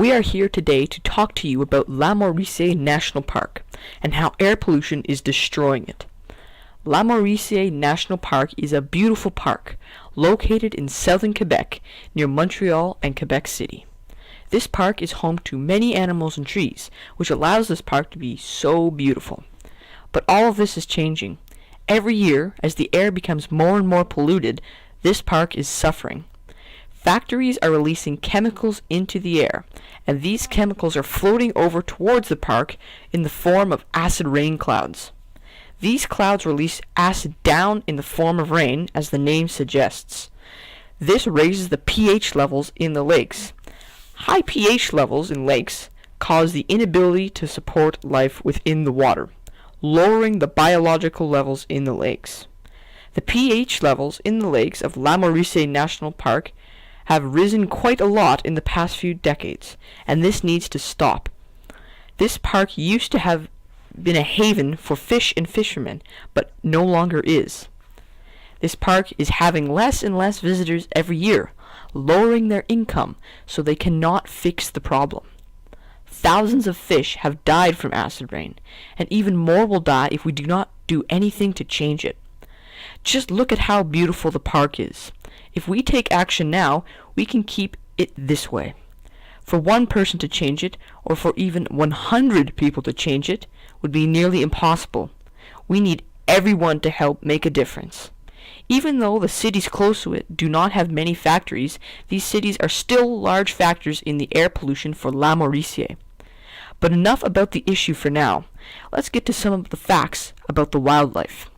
We are here today to talk to you about La Mauricie National Park and how air pollution is destroying it. La Mauricie National Park is a beautiful park located in southern Quebec near Montreal and Quebec City. This park is home to many animals and trees, which allows this park to be so beautiful. But all of this is changing. Every year, as the air becomes more and more polluted, this park is suffering. Factories are releasing chemicals into the air, and these chemicals are floating over towards the park in the form of acid rain clouds. These clouds release acid down in the form of rain, as the name suggests. This raises the pH levels in the lakes. High pH levels in lakes cause the inability to support life within the water, lowering the biological levels in the lakes. The pH levels in the lakes of La Mauricie National Park have risen quite a lot in the past few decades, and this needs to stop. This park used to have been a haven for fish and fishermen, but no longer is. This park is having less and less visitors every year, lowering their income so they cannot fix the problem. Thousands of fish have died from acid rain, and even more will die if we do not do anything to change it. Just look at how beautiful the park is. If we take action now, we can keep it this way. For one person to change it, or for even 100 people to change it, would be nearly impossible. We need everyone to help make a difference. Even though the cities close to it do not have many factories, these cities are still large factors in the air pollution for La Mauricie. But enough about the issue for now. Let's get to some of the facts about the wildlife.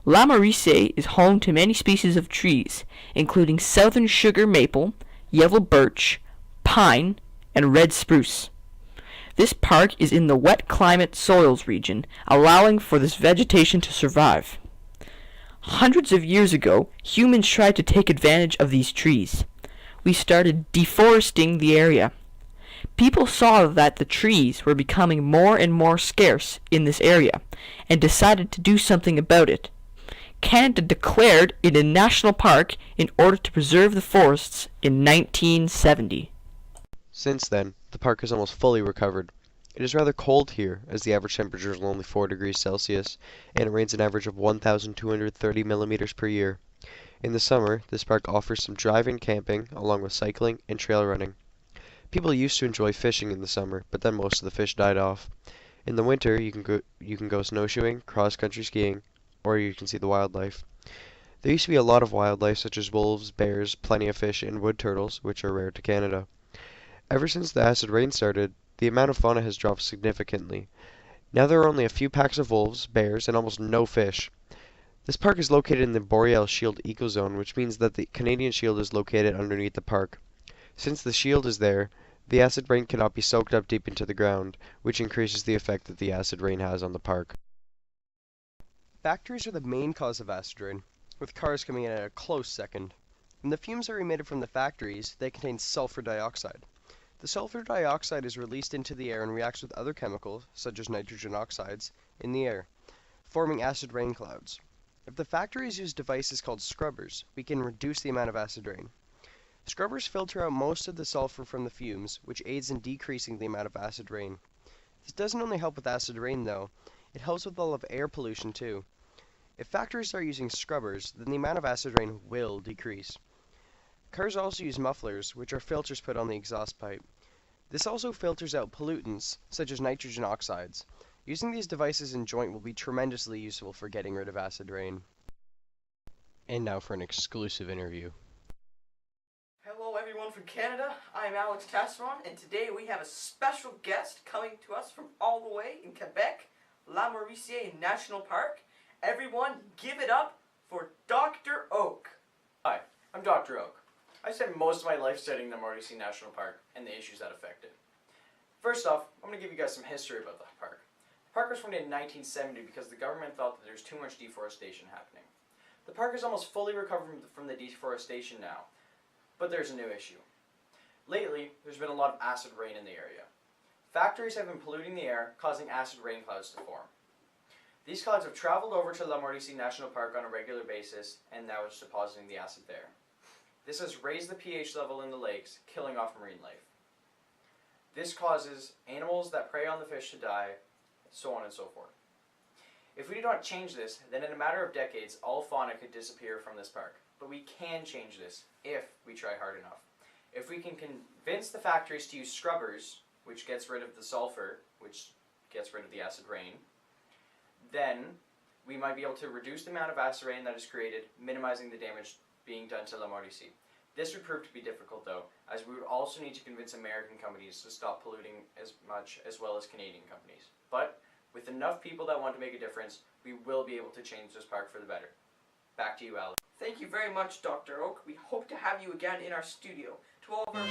La Mauricie is home to many species of trees, including southern sugar maple, yellow birch, pine, and red spruce. This park is in the wet climate soils region, allowing for this vegetation to survive. Hundreds of years ago, humans tried to take advantage of these trees. We started deforesting the area. People saw that the trees were becoming more and more scarce in this area, and decided to do something about it. Canada declared it a national park in order to preserve the forests in 1970. Since then, the park has almost fully recovered. It is rather cold here, as the average temperature is only 4 degrees Celsius, and it rains an average of 1,230 millimeters per year. In the summer, this park offers some drive-in camping, along with cycling and trail running. People used to enjoy fishing in the summer, but then most of the fish died off. In the winter, you can go snowshoeing, cross-country skiing, or you can see the wildlife. There used to be a lot of wildlife, such as wolves, bears, plenty of fish, and wood turtles, which are rare to Canada. Ever since the acid rain started, the amount of fauna has dropped significantly. Now there are only a few packs of wolves, bears, and almost no fish. This park is located in the Boreal Shield ecozone, which means that the Canadian Shield is located underneath the park. Since the shield is there, the acid rain cannot be soaked up deep into the ground, which increases the effect that the acid rain has on the park. Factories are the main cause of acid rain, with cars coming in at a close second. When the fumes are emitted from the factories, they contain sulfur dioxide. The sulfur dioxide is released into the air and reacts with other chemicals, such as nitrogen oxides, in the air, forming acid rain clouds. If the factories use devices called scrubbers, we can reduce the amount of acid rain. Scrubbers filter out most of the sulfur from the fumes, which aids in decreasing the amount of acid rain. This doesn't only help with acid rain, though. It helps with all of air pollution, too. If factories start using scrubbers, then the amount of acid rain will decrease. Cars also use mufflers, which are filters put on the exhaust pipe. This also filters out pollutants, such as nitrogen oxides. Using these devices in joint will be tremendously useful for getting rid of acid rain. And now for an exclusive interview. Hello everyone from Canada, I'm Alex Tasseron, and today we have a special guest coming to us from all the way in Quebec, La Mauricie National Park. Everyone give it up for Dr. Oak. Hi, I'm Dr. Oak. I spent most of my life studying the Mauricie National Park and the issues that affect it. First off, I'm going to give you guys some history about the park. The park was formed in 1970 because the government thought that there was too much deforestation happening. The park is almost fully recovered from the deforestation now, but there's a new issue. Lately, there's been a lot of acid rain in the area. Factories have been polluting the air, causing acid rain clouds to form. These clouds have traveled over to La Mauricie National Park on a regular basis, and now it's depositing the acid there. This has raised the pH level in the lakes, killing off marine life. This causes animals that prey on the fish to die, so on and so forth. If we do not change this, then in a matter of decades, all fauna could disappear from this park. But we can change this if we try hard enough. If we can convince the factories to use scrubbers, which gets rid of the sulfur, which gets rid of the acid rain, then we might be able to reduce the amount of acid rain that is created, minimizing the damage being done to La Mauricie. This would prove to be difficult though, as we would also need to convince American companies to stop polluting as much, as well as Canadian companies. But with enough people that want to make a difference, we will be able to change this park for the better. Back to you, Alex. Thank you very much, Dr. Oak. We hope to have you again in our studio. To all of our